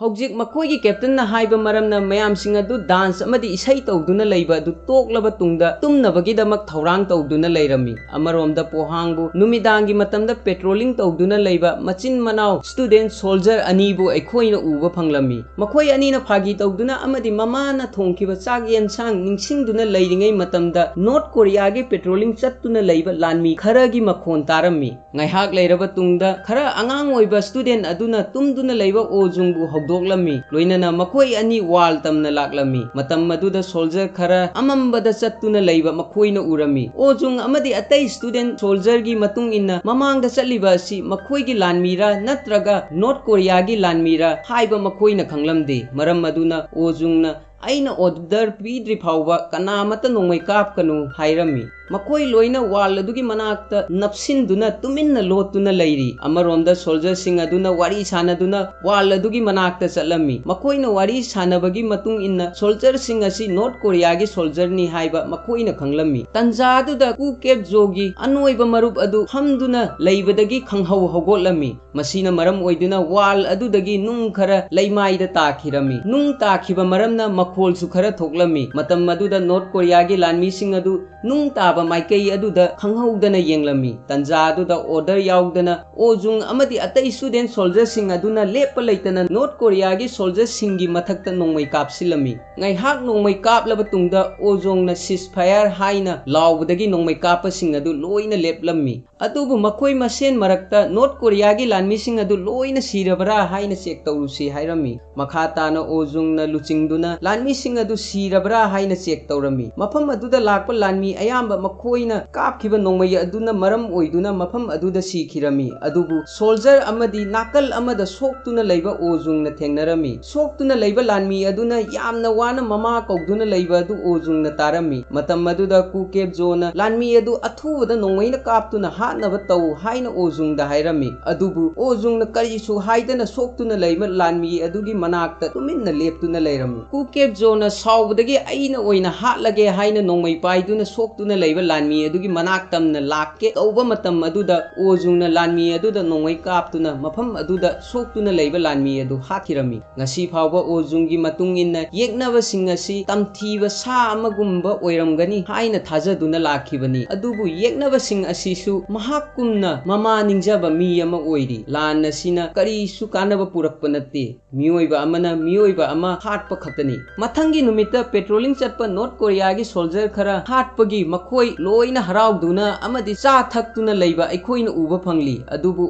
हौजिक मखोइगी captain हाइबा मरमना मयामसिंग अदु dance अमदि इसै तौदुना लैबा अदु तोकलबा तुंगदा तुमनबगिदमक थौरांग तौदुना लैरमी अमरोमदा पोहांगबु नुमिदांगी मतमदा पेट्रोलिंग तौदुना लैबा मचिन मनाव स्टूडेंट सोल्जर अनीबु अखोइना उबा फंगलमी मखोइ अनीना फागी तौदुना अमदि ममाना थोंखिबा चाक येनसांग निंगसिंगदुना लैरिङै मतमदा नॉर्थ कोरियागी पेट्रोलिंग चत्तुना लैबा लानमी खरगी मखोन तारमी ngaihaak leiraba tungda khara angang oiba student aduna tumduna leiba ojungbu hogdoklami loinana makhoi ani wal tamna laklami matam maduda soldier khara amambada chattuna leiba makhoina urami ojung amadi atai student soldier gi matung inna mamangda chaliba si makhoi gi lanmira natraga north korea gi lanmira haiba makhoina khanglamde maram maduna ojungna aina order pidri phawba kanamata nongmai kap kanu hairami मकोई लोइना वाल अदुगी मनाक्ता नपसिनदुना तुमिन्ना लोतुना Larry अमरोमदा soldier सिंग अदुना वारी सानदुना वाल अदुगी मनाक्ता चलमी मकोइना वारी सानबगी मतुंग इन्ना soldier सिंग असि north Korea गी soldier नि हाइबा मकोइना खंगलमी तंजादुदा कुकेब जोगी अनोइबा मरुप अदु हमदुना लैबदगी खंगहौ हगोलमी मसीना मरम ओइदुना वाल अदुदगी नुंग खरा लैमाइदा ताखिरमी नुंग ताखिबा मरमना मखोलसु खरा थोकलमी मतम मदुदा नॉर्थ कोरिया गी लानमी सिंग अदु नुंग ता माइकई अदुदा खंगहौदना येंगलमी तंजा अदुदा ऑर्डर याउदना ओजुंग अमदि अतई स्टूडेंट सोल्जर सिंग अदुना लेप लैतना नॉर्थ कोरिया गी सोल्जर सिंगी मथक्ता नोंमै कापसिलमी ngaihaak नोंमै कापलब तुंगदा ओजोंगना सिस फायर हाइना लाउबदगी नोंमै कापसिंग अदु लोइना लेपलमी अदुबु मखोइ मसेन मरक्ता नॉर्थ कोरिया गी लानमी सिंग अदु लोइना सिरबरा हाइना चेक तौरुसी हाइरमी मखा ताना ओजुंगना लुचिंगदुना लानमी सिंग अदु सिरबरा हाइना चेक तौरमी मफम अदुदा लाकपा लानमी अयाम्बा मखोइना कापखिबा नोंमै अदुना मरम ओइदुना मफम अदुदा सिखिरमी अदुबु सोल्जर अमदि नाकल अमदा सोक्तुना लैबा ओजुंगना थेंगनरमी सोक्तुना लैबा लानमी अदुना यामना वाना ममा कौदुना लैबा अदु ओजुंगना तारमी मतम अदुदा कुकेब जोना लानमी अदु अथुबदा नोंमैना कापतुना हानबा तौ हाइना ओजुंगदा हाइरमी अदुबु ओजुंगना करिसु हाइदना सोक्तुना लैबा लानमी अदुगी मनाक्ता तुमिन्ना लेपतुना लैरमी कुकेब जोना साउबदगी अइना ओइना हालगे हाइना नोंमै पाइदुना सोक्तुना लैबा लानमी अदुगी मनाक तमना लाके तौबा मतम अदुदा ओजुंगना लानमी अदुदा नोंमै कापतुना मफम अदुदा सोक्तुना लैबा लानमी अदु हाखिरमी ngasi फावबा ओजुंगी मतुंग इन्ना येकनबा सिंग असि तमथीबा सा अमगुम्बा ओइरमगनी हाइना थाजदुना लाखिबनी अदुबु येकनबा सिंग असिसु महाकुमना ममा निंगजबा मी अमा ओइरी लान असिना करिसु कानबा पुरकपा नत्ते मियोइबा अमना मियोइबा अमा हाटपा खतनी मथंगी नुमिता पेट्रोलिंग चटपा नॉर्थ कोरिया गी सोल्जर खरा हाटपगी मखोइ लोइना हराउदुना अमदि चा थक्तुना लैबा अखोइना उबा फंगली अदुबु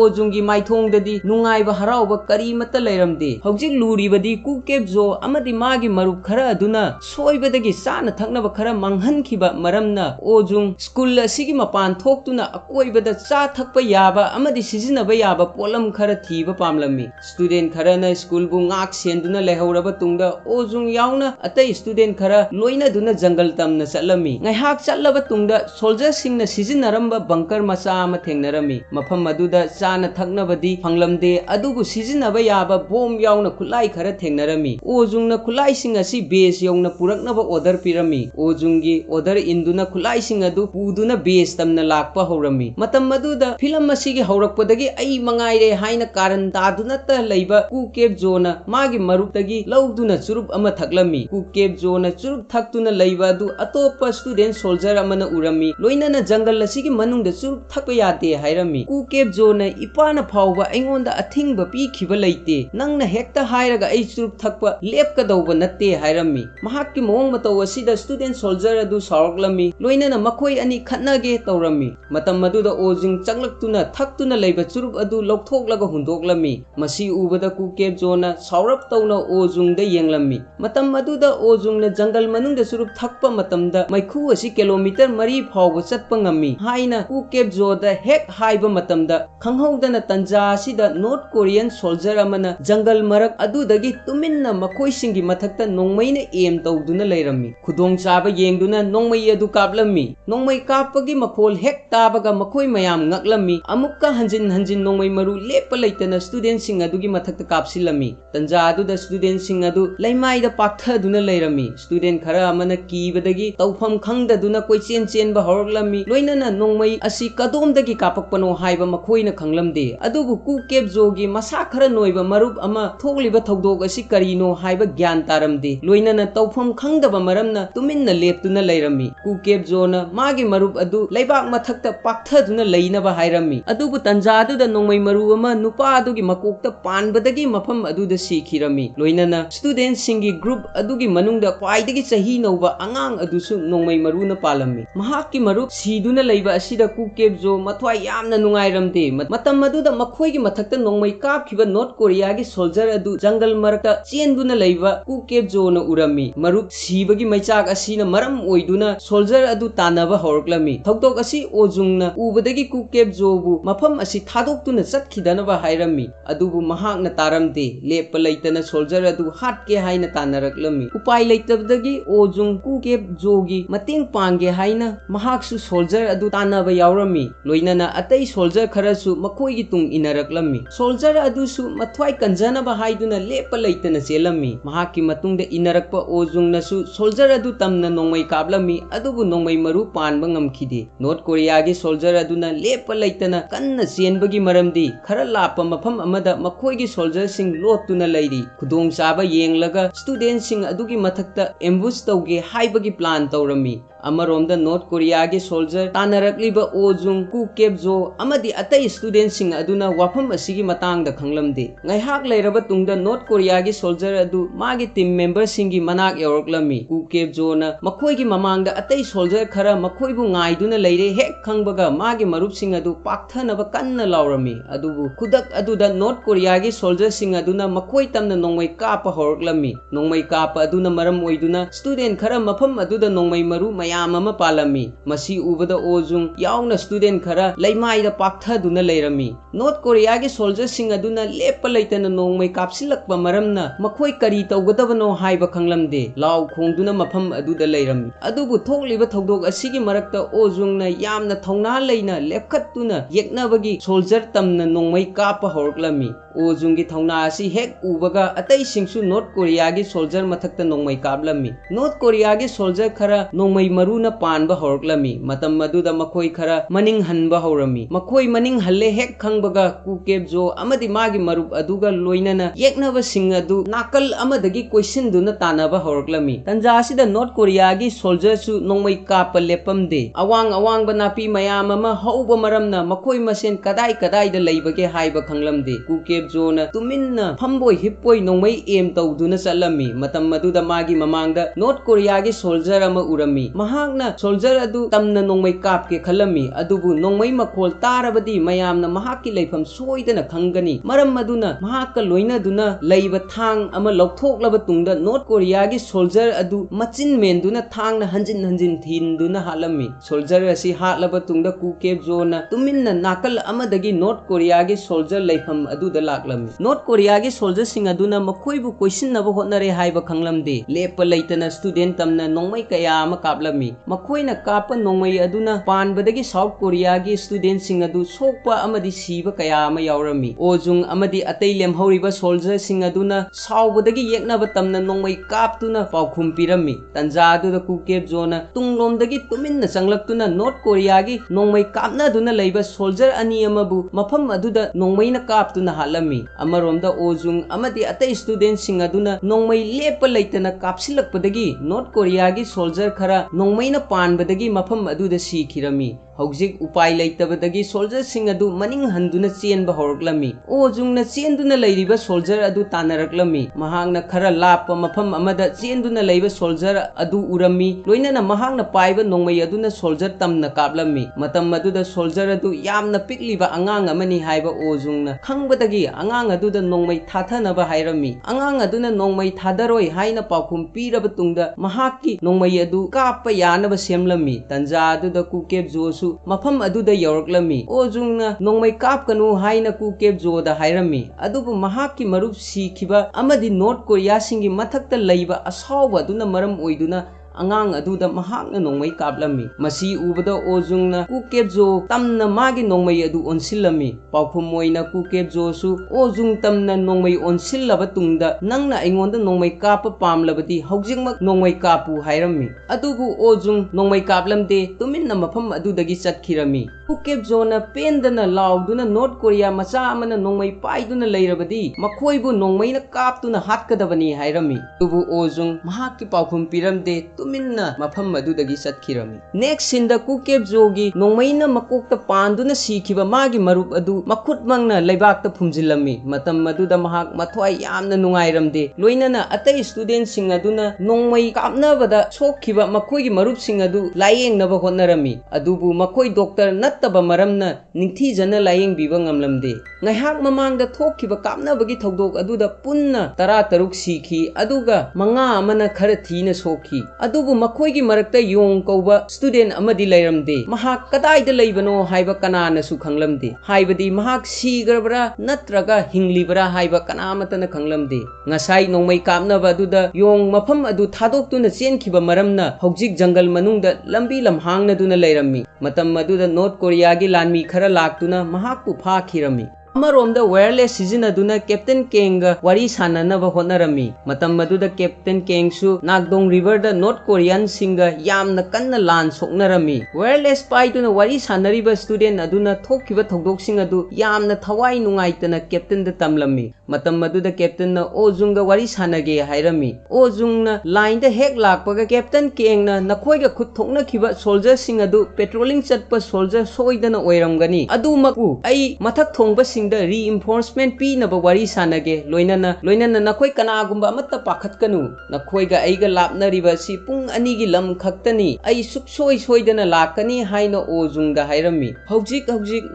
ओजुंगी माइथोंगददी नुंगाइबा हराउबा करीमता लैरमदे हौजिक लूरिबदी कुकेब जो अमदि मागी मरुप खरा अदुना सोइबदगी चाना थक्नबा खरा मांगहनखिबा मरमना ओजुंग स्कूल असिगी मपान थोक्तुना अकोइबदा चा थक्पा याबा अमदि सिजिनबा याबा पोलम खरा थीबा पामलमी स्टूडेंट खराना स्कूल बु ngak सेंदुना लेहौरबा तुंगदा ओजुंग याउना अतै स्टूडेंट खरा लोइना दुना जंगल तमना चलमी ngaihaak चलबा तुंगदा सोल्जर सिंगना सिजिनरंबा बंकर मचा अमा थेंगनरमी मफम अदुदा चाना थक्नबदी फंगलमदे अदुबु सिजिनबा याबा बोम याउना खुलाई खरा थेंगनरमी ओजुंगना खुलाई सिंग असि बेस यौना पुरकनबा ऑर्डर पिरमी ओजुंगी ऑर्डर इंदुना खुलाई सिंग अदु पुदुना बेस तमना लाकपा हौरमी मतम अदुदा फिल्म असिगी हौरकपदगी अई मंगाइरे हाइना कारण तादुनता लैबा कुकेब जोना मागी मरुपतगी लौदुना चुरुप अमा थक्लमी कुकेब जोना चुरुप थक्तुना लैबा अदु अतोपा स्टूडेंट सोल्जर अमना उरमी लोइनाना जंगल असिगी मनुंगदा चुरुप थक्पा यादे हाइरमी कुकेब जोना इपाना फावबा अइंगोंदा अथिंगबा पीखिबा लैते नंगना हेक्ता हाइरगा अइ चुरुप थक्पा लेपकदौबा नत्ते हाइरमी महाक्की मोंग मतौ असिदा स्टूडेंट सोल्जर अदु सावरकलमी लोइनाना मखोइ अनि खन्नगे तौरमी मतम मदुदा ओजिंग चंगलक्तुना थक्तुना लैबा चुरुप अदु लौथोकलगा हुंदोकलमी मसी उबदा कुकेब जोना सावरप तौना ओजुंगदा येंगलमी मतम मदुदा ओजुंगना जंगल मनुंगदा चुरुप थक्पा मतमदा मैखु असि किलोमीटर मरी फावबा चटपा ngami हाइना कुकेब जोदा हेक हाइबा मतमदा खंगहौदना तंजा असिदा नॉर्थ कोरियन सोल्जर अमना जंगल मरक अदुदगी तुमिन्ना मखोइसिंगी मथक्ता नोंमैना एम तौदुना लैरमी खुदोंग चाबा येंगदुना नोंमै अदु कापलमी नोंमै कापगी मखोल हेक ताबगा मखोइ मयाम ngakलमी अमुक्का हंजिन हंजिन नोंमै मरु लेप लैतना स्टूडेंट सिंग अदुगी मथक्ता कापसिलमी तंजा अदुदा ꯃꯇꯝꯗ ꯁ꯭ꯇꯨꯗꯦꯟꯠꯁꯤꯡ ꯑꯗꯨ ꯂꯩꯃꯥꯏꯗ ꯄꯥꯛꯊꯗꯨꯅ ꯂꯩꯔꯝꯃꯤ ꯁ꯭ꯇꯨꯗꯦꯟꯠ ꯈꯔ ꯑꯃꯅ ꯀꯤꯕꯗꯒꯤ ꯇꯧꯐꯝ ꯈꯪꯗꯗꯨꯅ ꯀꯣꯏꯆꯦꯟ ꯆꯦꯟꯕ ꯍꯧꯔꯛꯂꯝꯃꯤ ꯂꯣꯏꯅꯅ ꯅꯣꯡꯃꯩ ꯑꯁꯤ ꯀꯗꯣꯝꯗꯒꯤ ꯀꯥꯞꯄꯛꯄꯅꯣ ꯍꯥꯏꯕ ꯃꯈꯣꯏꯅ ꯈꯪꯂꯝꯗꯦ ꯑꯗꯨꯕꯨ ꯀꯨꯀꯦꯞ ꯖꯣꯒꯤ ꯃꯁꯥ ꯈꯔ ꯅꯣꯏꯕ ꯃꯔꯨꯞ ꯑꯃ ꯊꯣꯛꯂꯤꯕ ꯊꯧꯗꯣꯛ ꯑꯁꯤ ꯀꯔꯤꯅꯣ ꯍꯥꯏꯕ ꯒ꯭ꯌꯥꯟ ꯇꯥꯔꯝꯗꯦ ꯂꯣꯏꯅꯅ ꯇꯧꯐꯝ ꯈꯪꯗꯕ ꯃꯔꯝꯅ ꯇꯨꯃꯤꯟꯅ ꯂꯦꯞꯇꯨꯅ ꯂꯩꯔꯝꯃꯤ ꯀꯨꯀꯦꯞ ꯖꯣꯅ ꯃꯥꯒꯤ ꯃꯔꯨꯞ ꯑꯗꯨ ꯂꯩꯕꯥꯛ ꯃꯊꯛꯇ ꯄꯥꯛꯊꯗꯨꯅ ꯂꯩꯅꯕ ꯍꯥꯏꯔꯝꯃꯤ ꯑꯗꯨꯕꯨ ꯇꯟꯖꯥꯗꯨꯗ ꯅꯣꯡꯃꯩ ꯃꯔꯨ ꯑꯃ ꯅꯨꯄꯥ ꯑꯗꯨꯒꯤ ꯃꯀꯣꯛꯇ ꯄꯥꯟꯕꯗꯒꯤ ꯃꯐꯝ ꯑꯗꯨꯗ ꯁꯤꯈꯤꯔꯝꯃꯤ ꯂꯣꯏꯅꯅ ꯁ꯭ꯇꯨꯗꯦꯟꯠꯁꯤꯡꯒꯤ ꯒ꯭ꯔꯨꯞ ꯑꯗꯨꯒꯤ ꯃꯅꯨꯡꯗ ꯈ꯭ꯋꯥꯏꯗꯒꯤ ꯆꯍꯤ ꯅꯧꯕ ꯑꯉꯥꯡ ꯑꯗꯨꯁꯨ ꯅꯣꯡꯃꯩ ꯃꯔꯨꯅ ꯄꯥꯜꯂꯝꯃꯤ ꯃꯍꯥꯛꯀꯤ ꯃꯔꯨꯞ ꯁꯤꯗꯨꯅ ꯂꯩꯕ ꯑꯁꯤꯗ ꯀꯨꯀꯦꯞ ꯖꯣ ꯃꯊ꯭ꯋꯥꯏ ꯌꯥꯝꯅ ꯅꯨꯡꯉꯥꯏꯔꯝꯗꯦ ꯃꯇꯝ ꯑꯗꯨꯗ ꯃꯈꯣꯏꯒꯤ ꯃꯊꯛꯇ ꯅꯣꯡꯃꯩ ꯀꯥꯞꯈꯤꯕ ꯅꯣꯔꯊ ꯀꯣꯔꯤꯌꯥꯒꯤ ꯁꯣꯜꯖꯔ ꯑꯗꯨ ꯖꯪꯒꯜ ꯃꯔꯛꯇ ꯆꯦꯟꯗꯨꯅ ꯂꯩꯕ ꯀꯨꯀꯦꯞ ꯖꯣꯅ ꯎꯔꯝꯃꯤ ꯃꯔꯨꯞ ꯁꯤꯕꯒꯤ ꯃꯩꯆꯥꯛ ꯑꯁꯤꯅ ꯃꯔꯝ ꯑꯣꯏꯗꯨꯅ ꯁꯣꯜꯖꯔ ꯑꯗꯨ ꯇꯥꯟꯅꯕ ꯍꯧꯔꯛꯂꯝꯃꯤ ꯊꯧꯗꯣꯛ ꯑꯁꯤ ꯑꯣꯖꯨꯡꯅ ꯎꯕꯗꯒꯤ ꯀꯨꯀꯦꯞ ꯖꯣꯕꯨ ꯃꯐꯝ ꯑꯁꯤ ꯊꯥꯗꯣꯛꯇꯨꯅ ꯆꯠꯈꯤꯗꯅꯕ ꯍꯥꯏꯔꯝꯃꯤ ꯑꯗꯨꯕꯨ ꯃꯍꯥꯛꯅ ꯇꯥꯔꯝꯗꯦ ꯂꯦꯞꯄ ꯂꯩꯇꯅ ꯁꯣꯜꯖꯔ ꯑꯗꯨ ꯍꯥꯠꯀꯦ ꯍꯥꯏꯅ ꯇꯥꯟꯅꯔꯛꯂꯝꯃꯤ ꯎꯄꯥꯏ ꯂꯩꯇꯕꯗꯒꯤ ꯑꯣꯖꯨꯡ ꯀꯨꯀꯦꯞ ꯖꯣꯒꯤ ꯃꯇꯦꯡ ꯄꯥꯡꯒꯦ ꯍꯥꯏꯅ ꯃꯍꯥꯛꯁꯨ ꯁꯣꯜꯖꯔ ꯑꯗꯨ ꯇꯥꯟꯅꯕ ꯌꯥꯎꯔꯝꯃꯤ ꯂꯣꯏꯅꯅ ꯑꯇꯩ ꯁꯣꯜꯖꯔ ꯈꯔꯁꯨ ꯃꯈꯣꯏꯒꯤ ꯇꯨꯡ इनरक्लम्मी सोल्जर अदुसु मथ्वाई कंजनब हाइदुना लेप लैतन चेलम्मी महाकी मतुंगदा इनरक्प ओजुंगनसु सोल्जर अदु तमना नोंमै काबलम्मी अदुबु नोंमै मरु पानबा ngamkhide नॉर्थ कोरिया गे सोल्जर अदुना लेप लैतन कन्ना चेनबगी मरमदी खरा लाप मफम अमदा मखोइगी सोल्जर सिंग लोटुना लैरी खुदोंग चाबा येंगलगा स्टूडेंट सिंग अदुगी मथक्ता एम्बुश तौगे हाइबगी प्लान तौरम्मी अमरोमदा नॉर्थ कोरिया गे सोल्जर तानरक्लिबा ओजुंग कुकेबजो अमदी अतै स्टूडेंट सिंग अदुना वाफम असिगी मतांगदा खंगलमदे ngaihak leiraba tungda north korea gi soldier adu magi team member singi manak yoroklammi कुकेबजो na makhoi gi mamangda atai soldier khara makhoi bu ngaiduna leire hek khangbaga magi marup sing adu pakthanaba kanna laurami adubu kudak aduda north korea gi soldier sing aduna makhoi tamna nongmai kapa horoklammi nongmai kapa aduna maram oiduna student khara mafam aduda nongmai maru mayam ama palami masi ubada ojung yauna student khara leimai da paktha leirami north korea gi soldier sing aduna lepa leitana nongmai kapsilakpa maramna makhoi kari tawgadabano haiba khanglamde law khongduna mafam aduda leirami adubu thokliba thodok asigi marakta ojungna yamna thongna leina lepkhattuna yeknabagi soldier tamna nongmai kapa horoklami ojungi thongna asi hek ubaga atai singsu north korea gi soldier mathakta nongmai kablami north korea gi soldier khara nongmai maruna panba horoklami matam aduda makhoi khara maning hanba horami makhoi maning halle hek khangbaga कुकेबजो अमदि मागी मरुप अदुगा लोइनना येकनबा सिंग अदु नाकल अमदगी question दुना तानबा हरक्लमी तंजासिदा north Korea गी soldier सु नोंमै काप लेपमदे अवांग अवांग बनापी मयाम अमा हौबा मरमना मखोय मसेन कदाई कदाई the लैबगे हाइबा खंगलमदे कुकेबजो न तुमिन्ना फंबोय हिप्पोय नोंमै एम तौदुना चलमी मतम मदुदा मागी ममांगदा नॉर्थ कोरिया गी सोल्जर अमा उरमी महागना सोल्जर अदु तमना नोंमै काप के खलमी अदुबु नोंमै मखोल तारबदी मयामना महाकी लैफम सोइदना खंगनी मरम मदुना महाका लोइनदुना लैबा थांग अमा लौथोकलबा तुंगदा नॉर्थ कोरिया गी सोल्जर अदु मचिन मेंदुना थांगना हंजिन हंजिन थीनदुना हालमी सोल्जर असि हालबा तुंगदा कुकेबजोना तुमिन्ना नाकल अमदगी नॉर्थ कोरिया गी सोल्जर लैफम अदुदा लाकलमी नॉर्थ कोरिया गी सोल्जर सिंग अदुना मखोइबु क्वेश्चन नबो होनरे हाइबा खंगलमदे लेप लैतना स्टूडेंट तमना नोंमै कया अमा कापलमी मखोइना काप नोंमै अदुना पानबदगी साउथ कोरिया गी स्टूडेंट सिंग अदु सोकपा अमदि सीबा कया अमा यावरमी ओजुंग अमदि अतै लेमहौरिबा सोल्जर सिंग अदुना साउबदगी येकनबा तमना नोंमै कापतुना पाउखुम पिरमी तंजादुदा कुकेबजोना तुंगलोमदगी तुमिन्ना चंगलक्तुना नॉर्थ कोरिया गी नोंमै कापनादुना लैबा सोल्जर अनि अमबु मफम अदुदा नोंमैना कापतुना हालमी अमरोमदा ओजुंग अमदि अतै स्टूडेंट सिंग अदुना नोंमै लेप लैतना कापसिलक्पदगी नॉर्थ कोरिया गी सोल्जर खरा नोंमैना पानबदगी मफम अदुदा सीखिरमी हौजिक उपाय लैतबदगी सोल्जर सिंग अदु मनिंग हंदुना चेनबा हरक्लमी ओजुंगना चेनदुना लैरिबा सोल्जर अदु तानरक्लमी महांगना खरा लाप मफम अमदा चेनदुना लैबा सोल्जर अदु उरमी लोइनना महांगना पाइबा नोंमै अदुना सोल्जर तमना कापलमी मतम अदुदा सोल्जर अदु यामना पिकलिबा अंगांग अमनी हाइबा ओजुंगना खंगबदगी अंगांग अदुदा नोंमै थाथनबा हाइरमी अंगांग अदुना नोंमै थादरोय हाइना पाउखुम पीरबा तुंगदा महाकी नोंमै अदु कापा यानबा सेमलमी तंजा अदुदा कुकेबजो मफम अदुदा यौरक्लमी ओजुंगना नोंमै कापकनु हाइना कुकेबजोदा हाइरमी अदुबु महाकी मरुप सीखिबा अमदि नॉर्थ कोरिया सिंगी मथक्ता लैबा असाउबा अदुना मरम ओइदुना angang aduda mahakna nongmai kaplami masi ubada ojungna kukebjo tamna magi nongmai adu onsilami paukhum moina kukebjo su ojung tamna nongmai onsillaba tungda nangna aingonda nongmai kapa pamlabadi haujingmak nongmai kapu hairami adubu ojung nongmai kaplamde tuminna mafam adudagi chatkirami kukebjo na pendana lauduna North Korea macha amana nongmai paiduna leirabadi makoibu nongmai na kaptuna hatkadabani hairami tubu ojung mahakki paukhum piramde tuminna mafam adudagi chatkirami next sinda kukebjo gi nongmai na makokta panduna sikhiba magi marup adu makhut mangna leibakta phumjilami matam maduda mahak mathwai yamna nungairamde loinana atai student sing aduna nongmai kapnabada sokhiba makoigi marup sing adu layengnaba hotnarami adubu makoi doctor nattaba maramna ningthijana layeng biba ngamlamde ngaihak mamangda thokhiba kapnabagi thodok aduda punna 13 sikhi aduga manga amana khara thina sokhi adubu makoigi marakta yong kauba student amadi leiramde mahak kadaida leibano haiba kanana su khanglamde haibadi mahak sigrabra natraga hinglibra haiba kanamatana khanglamde ngasai nongmai kapnaba aduda yong mafam adu thadoktuna chenkhiba maramna hojik jangal manungda lambi lamhangna duna leirammi matam aduda North Korea gi lanmi khara laktuna mahakpu phakhirami अमरोमदा wireless सिजिनदुना captain केंग वारी साननबा होनरमी मतम मदुदा captain केंगसु Nakdong river the North Korean सिंगा यामना कन्ना लान सोकनरमी वायरलेस पाइदुना वारी सानरिबा स्टूडेंट अदुना थोखिबा थौदोकसिंग अदु यामना थवाई नुंगाइतना कैप्टन द तमलमी मतम मदुदा कैप्टन न ओजुंगा वारी सानगे हाइरमी ओजुंगना लाइन द हेक लाकपगा कैप्टन केंगना नखोइगा खुद थोकनखिबा सोल्जर सिंग अदु पेट्रोलिंग चटपा सोल्जर सोइदना ओइरमगनी अदुमकु आई मथक thongba reinforcement pi na wari sanage loinana nakoi kana gumba amatta pakhatkanu nakhoiga aiga lapnariba si pung ani gi lam khaktani ai suksoi soidana lakani haina ojungda hairami hojik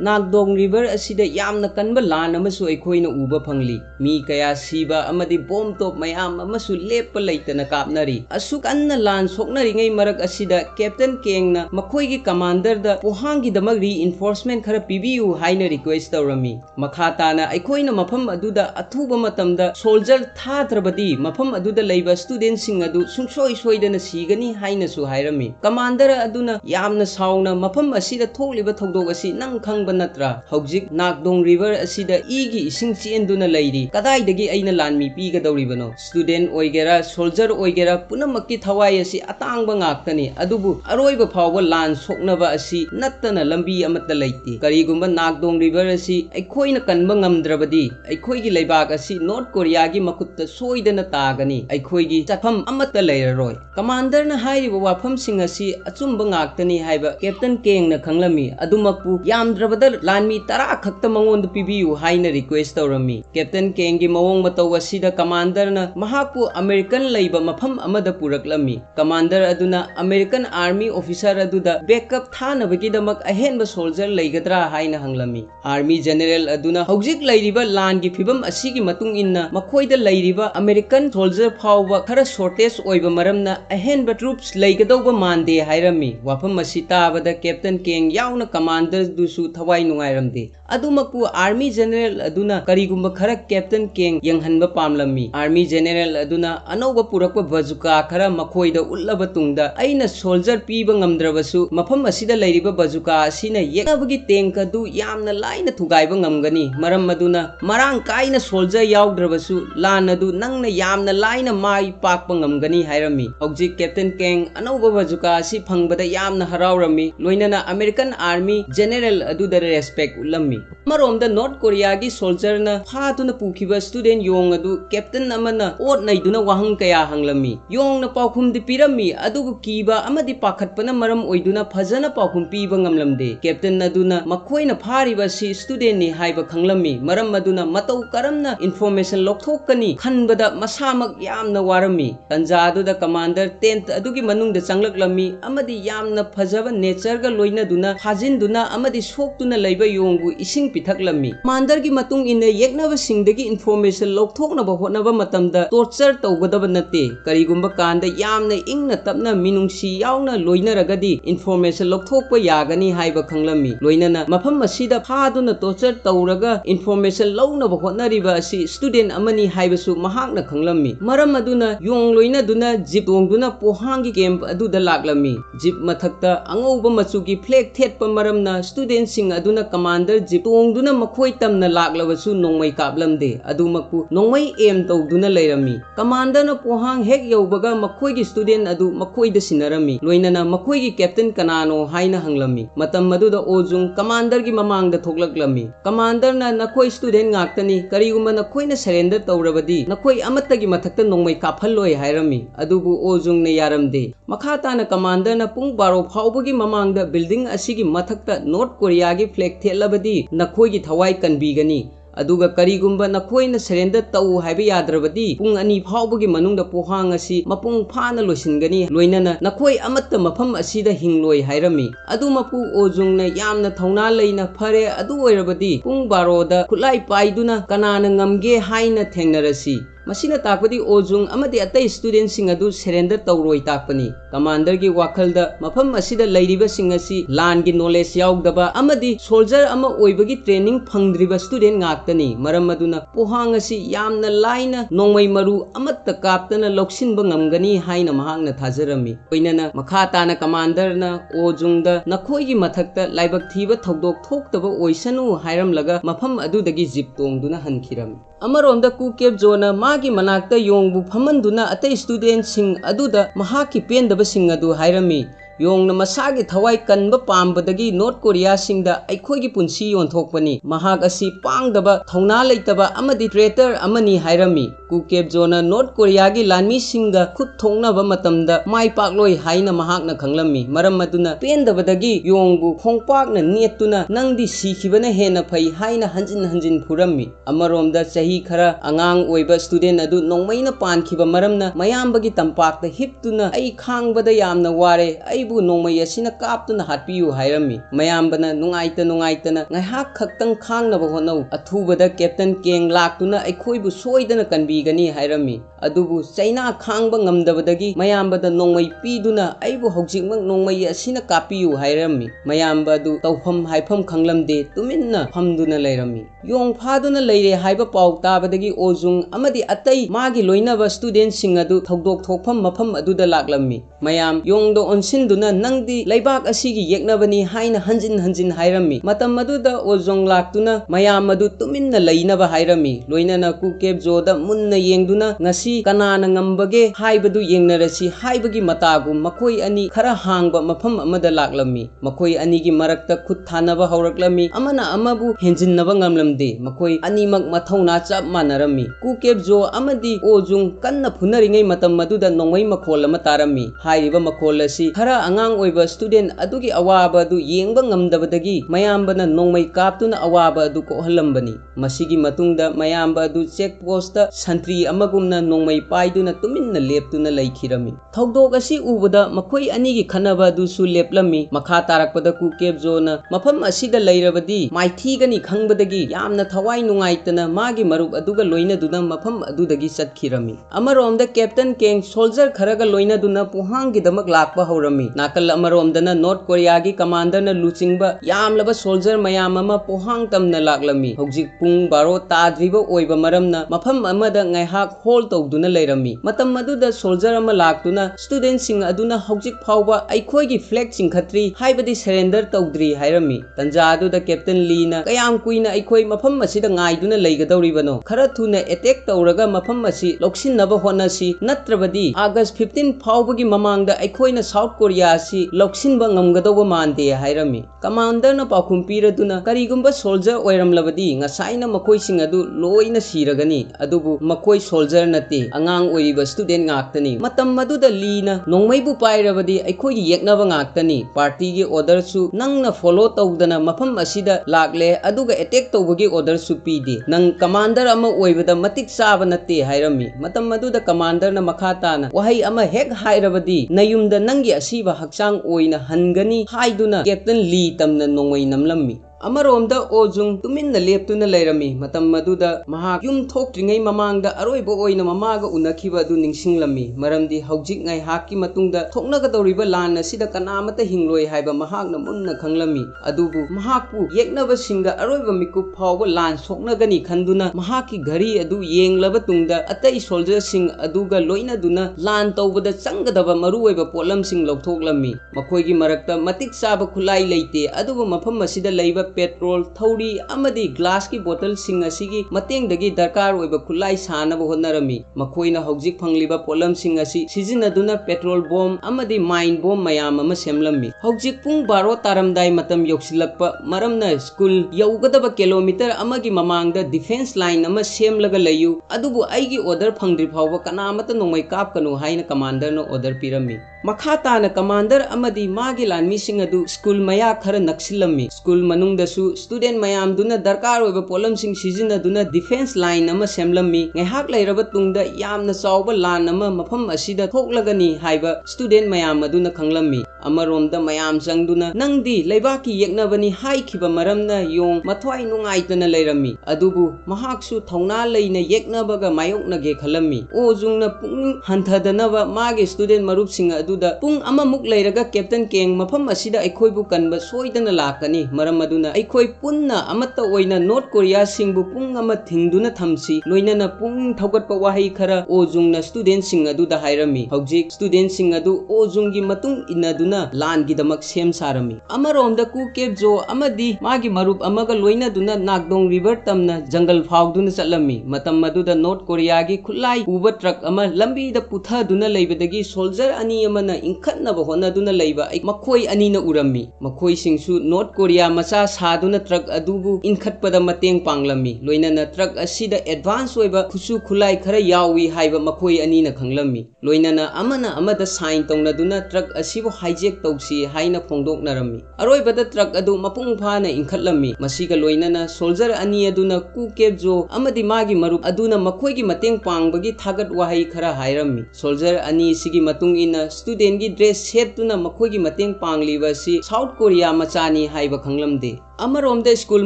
nagdong river asida yamna kanba lan amasu aikhoina uba phangli mi kaya siba amadi bomb top mayam amasu leppa leitana kapnari asuk anna lan soknari ngai marak asida captain kengna makhoigi commander da pohangi damak reinforcement khara pibiu haina request tawrami makhatana aikoina mafam aduda athuba matamda soldier thadrabadi mafam aduda leiba student sing adu sungsoi soidana sigani haina su hairami commander aduna yamna sauna mafam asida thokliba thodok asi nang khangba natra hojik nakdong river asida igi ising chenduna leiri kadai dagi aina lanmi pi ga dawribano student oigera soldier oigera punamakki thawai asi atangba ngaktani adubu aroiba phawba lan soknaba asi nattana lambi amatta leiti karigumba nakdong river asi aikoina kanba ngamdrabadi aikoigi leibak asi North Korea gi makutta soidana tagani aikoigi chafam amatta leiraroi commander na hairiba wafam sing asi achumba ngaktani haiba captain keng na khanglami adumakpu yamdrabada lanmi 10 khakta mangon pibiu haina request tawrami captain keng gi mawong mataw asida commander na mahakpu American leiba mafam amada puraklami commander aduna American army officer aduda backup thanabagi damak ahenba soldier leigadra haina hanglami army general aduna hojik lairiba lan gi phibam asigi matung inna makhoida lairiba American soldier phawba khara shortage oiba maramna ahenba troops leigadauba mande hairami wafam asi tabada captain keng yauna commander dusu thawai nungairamde adumakpu army general aduna karigumba khara captain keng yanghanba pamlami army general aduna anauba purakpa bazuka khara makhoida ullaba tungda aina soldier piba ngamdrabasu mafam asida lairiba bazuka asina yeknabagi tank adu yamna laina thugaiba ngamgani maram maduna marang kaina soldier yauddrabasu lan adu nangna yamna laina mai pakpa ngamgani hairami hojik captain keng anauba bazuka asi phangbada yamna haraurami loinana American army general adu da respect ulami maromda North Korea gi soldier na phatuna pukhiba student yong adu captain amana ot naiduna wahang kaya hanglami yong na paukhum di pirami adu kiba amadi pakhatpana maram oiduna phajana paukhum piba ngamlamde captain aduna makhoina phariba si student ni haiba khanglami maram aduna matau karamna information lokthokani khanbada masamak yamna warami tanja aduda commander 10th adugi manungda changlaklami amadi yamna phajaba nature ga loina duna phajinduna amadi soktuna leiba yongbu ising pithaklami commander gi matung inna yeknaba singdagi information lokthoknaba hotnaba matamda torture tawgadaba natte karigumba kanda yamna ingna tapna minungsi yauna loina ragadi information lokthokpa yagani haiba khanglami loinana mafam asida phaduna torture taw तौरगा information लौनब होटनरिबा असि student अमनी हाइबसु महाकना खंगलम्मी मरम अदुना योंग लोइना दुना jeep तोंगदुना पोहांगी कैंप अदुदा लाक्लम्मी जिप मथक्ता अंगौबा मचुगी फ्लैग थेटपा मरमना स्टूडेंट सिंग अदुना कमांडर जिप तोंगदुना मखोय तमना लाक्लबसु नोंमै कापलमदे अदुमकु नोंमै एम तौदुना लैरम्मी कमांडर न पोहांग हेक यौबगा मखोयगी स्टूडेंट अदु मखोयदा सिनरम्मी लोइनना मखोयगी कैप्टन कनानो हाइना हंगलम्मी मतम मदुदा ओजुंग कमांडर की ममांगदा थोकलक्लम्मी कमांडर न नखोय स्टूडेंट गाक्तनी करिगुम्बा नखोयना सरेंडर तौरबदी नखोय अमत्तगी मथक्ता नोंमै काफल्लोय हाइरम्मी अदुबु ओजुंग ने यारमदे मखाताना कमांडर न पुंग 12 फाउबगी ममांगदा बिल्डिंग असिगी मथक्ता नॉर्थ कोरिया की फ्लैग थेटलबदी नखोयगी थवाई कनबीगनी अदुगा करिगुम्बा नखोयना सरेंडर तौ हाइबा याद्रबदी पुंग अनि फाउबगी मनुंगदा पोहांग असि मपुंग फाना लोइसिनगनी लोइनना नखोय अमत्त मफम असिदा हिंगलोय हाइरमी अदुमपु ओजुंगना यामना थौना लैना फरे अदु ओइरबदी पुंग 12 दा खुलाई पाइदुना कनाना ngamge हाइना थेंगनरसी मसीना ताकपदी ओजुंग अमदि अतै स्टूडेंट सिंग अदु सरेंडर तौरोय ताकपनी कमांडर की वाखलदा मफम असिदा लैरिबा सिंग असि लान की नॉलेज याउदबा अमदि सोल्जर अमा ओइबगी ट्रेनिंग फंगद्रिबा स्टूडेंट गाक्तनी मरम अदुना पोहांग असि यामना लाइना नोंमै मरु अमत्त कापतना लौसिनबा ngamgani हाइना महांगना थाजरमी ओइनना मखाताना कमांडर न ओजुंगदा नखोयगी मथक्ता लाइबक थीबा थौदोक थोक्तबा ओइसनु हाइरमलगा मफम अदुदगी जिप तोंगदुना हनखिरमी अमरोंदा कुकेब जोना मागी मनाक्ता योंगबु फमनदुना अतै स्टूडेंट सिंग अदुदा महाकी पेंदबा सिंग अदु हाइरमी योंगना मसागी थवाई कनबा पामबदगी नॉर्थ कोरिया सिंगदा अखोयगी पुंसी योंथोकपनी महाक असि पांगदबा थौना लैतबा अमदि ट्रेटर अमनी हाइरमी कुकेब जोना नॉर्थ कोरिया की लानमी सिंगा खुद थोंगनबा मतमदा माइ पाकलोय हाइना महाकना खंगलम्मी मरम मदुना पेंदबदगी योंगबु खोंगपाकना नेतुना नंगदि सीखिबना हेना फै हाइना हंजिन हंजिन फुरम्मी अमरोमदा चही खरा अंगांग ओइबा स्टूडेंट अदु नोंमैना पानखिबा मरमना मयामबगी तंपाकता हिपतुना आई खांगबदा यामना वारे बु नोंमै असिना कापतुना हाटपियु हाइरमी मयामबना नुंगाइतना ngaiha खक्तंग खांगनबा होनौ अथुबदा कैप्टन केंग लाक्तुना अखोयबु सोइदना कनबीगनी हाइरमी अदुबु चाइना खांगबा ngamdabadagi मयामबदा नोंमै पीदुना आइबु हौजिकमक नोंमै असिना कापियु हाइरमी मयामबा दु तौफम हाइफम खंगलमदे तुमिन्ना फमदुना लैरमी योंग फादुना लैरे हाइबा पाउ ताबदगी ओजुंग अमदि अतै मागी लोइनबा स्टूडेंट सिंग अदु थौदोक थोकफम मफम अदुदा लाक्लम्मी मयाम योंगदो ओनसिन नंगदी लैबाक असिगी येकनबनी हाइना हंजिन हंजिन हाइरमी मतम मदुदा ओजोंग लाक्तुना मयाम मदु तुमिन्ना लैनबा हाइरमी लोइनना कुकेब जोदा मुन्ना येंगदुना ngasi कनाना ngambage हाइबदु येंगनरसी हाइबगी मतागु मखोय अनि खरा हांगबा मफम अमदा लाक्लमी मखोय अनिगी मरक्ता खुद थानबा हौरक्लमी अमना अमबु हेंजिनबा ngamlamde मखोय अनिमक मथौना चप मानरमी कुकेब जो अमदी ओजुंग कन्ना फुनरिङै मतम मदुदा नोंमै मखोल अमा तारमी हाइरिबा मखोल असि खरा अंगांग ओइबा स्टूडेंट अदुगी अवाबा अदु येंगबा ngamdabadagi मयामबना नोंमै कापतुना अवाबा अदु कोहलम्बनी मसिगी मतुंगदा मयामबा अदु चेक पोस्ट संत्री अमगुमना नोंमै पाइदुना तुमिन्ना लेपतुना लैखिरमी थौदोक असि उबदा मखोय अनिगी खनबा अदुसु लेपलमी मखा तारकपदा कुकेब जोना मफम असिदा लैरबदी माइथीगनी खंगबदगी यामना थवाई नुंगाइतना मागी मरुप अदुगा लोइनदुना मफम अदुदगी चतखिरमी अमरोमदा कैप्टन केंग सोल्जर खरगा लोइनदुना पुहांगी दमक लाकबा हौरमी नाकल अमरोमदना नॉर्थ कोरिया की कमांडर न लुचिंगबा यामलबा सोल्जर मयाम अमा पोहांग तमना लाक्लमी हौजिक पुंग 12 ताद्रिबा ओइबा मरमना मफम अमदा ngaiहाक होल तौदुना लैरमी मतम मदुदा सोल्जर अमा लाक्तुना स्टूडेंट सिंग अदुना हौजिक फाउबा अखोयगी फ्लैग चिंखत्रि हाइबदी सरेंडर तौद्री हाइरमी तंजा अदुदा कैप्टन लीना कयाम कुइना अखोय मफम असिदा ngaइदुना लैगदौरिबनो खरा थुना अटैक तौरगा मफम असि लौसिनबा होनसी नत्रबदी अगस्त 15 फाउबगी ममांगदा अखोयना साउथ कोरिया असि लौसिनबा ngamgadauba mande hairami commander na pakhum piraduna karigumba soldier oiramlabadi ngasaina makoi sing adu loina siragani adubu makoi soldier nate angang oiriba student ngaktani matam maduda lina nongmai bu pairabadi aikoi yeknaba ngaktani party gi order su nangna follow tawdana mafam asida lagle aduga attack tawbagi order su pidi nang commander ama oibada matik saba nate hairami matam maduda commander na makhatana wahai ama hek hairabadi nayumda nangi asiba hakchang oina hangani haiduna captain lee tamna nongwai namlammi अमरोमदा ओजुंग तुमिन्ना लेप्तुना लेरमी मतम मदुदा महाक yum थोक्ट्रिंगै ममांगदा अरोइबो ओइना ममागा उनखिबा अदु निंगसिंगलमी मरमदि हौजिक ngai hakki matungda thoknagadoriba lan asida kanamata hingloi haiba mahakna munna khanglami adubu mahakpu yeknaba singa aroiba mikup phawba lan soknagani khanduna mahaki ghari adu yenglaba tungda atai soldier sing aduga loina duna lan tawbada changadaba maruoiba polam sing lokthoklammi makhoigi marakta matik saba khulai leite adubu mafam asida leiba petrol thauri amadi glass ki bottle sing asigi matengdagi darkar oiba khulai sanaba honnarami makhoina hojik phangliba polam sing asi sizinaduna petrol bomb amadi mine bomb mayam ama semlammi hojik pung 12 taramdai matam yoksilakpa maramna school yaugadaba kilometer amagi mamangda defense line ama semlaga layu adubu aigi order phangdri phawba kanamata nongmai kap kanu haina commander no order pirami makata na commander amadi magi lanmi sing adu school maya khara naksilami school manungda su student mayam duna darkar oiba polam sing sizinaduna defense line ama semlammi ngehak lairaba tungda yamna chawba lan ama mafam asida thoklagani haiba student mayam aduna khanglammi amaromda mayam changduna nangdi leibaki yeknabani haikhiba maramna yong mathwai nungaitana leirami adubu mahaksu thauna leina yeknabaga mayoknage khalami ojungna pung hanthadanawa magi student marup sing aduda pung amamuk leiraga captain keng mafam asida aikhoibu kanba soidana lakani maram aduna aikoi punna amatta oina north korea singbu pung ama thingduna thamsi loinana pung thogatpa wahai khara ojungna student sing aduda hairami hojik student sing adu ojungi matung inaduna lan gidamak sem sarami amaromda ku kep jo amadi magi marup amaga loina duna nakdong river tamna jungle phawduna chatlami matam maduda north korea gi khulai uba truck ama lambi da putha duna leibadagi soldier ani amana inkhatna ba hona duna leiba makhoi ani na urami makhoi singsu north korea macha saduna truck adubu inkhatpada mateng panglami loina na truck asida advance oiba khusu khulai khara yawi haiba makhoi ani na khanglami loina na amana amada sign tongna duna truck asibu hijack tausi haina phongdoknarami aroibada truck adu mapung phana inkhatlami masiga loinana soldier ani aduna ku kepjo amadi magi marup aduna makhoigi mateng pangbagi thagat wahai khara hairami soldier ani sigi matung ina student gi dress set tuna makhoigi mateng pangliba si south korea machani haiba khanglamde amaromda school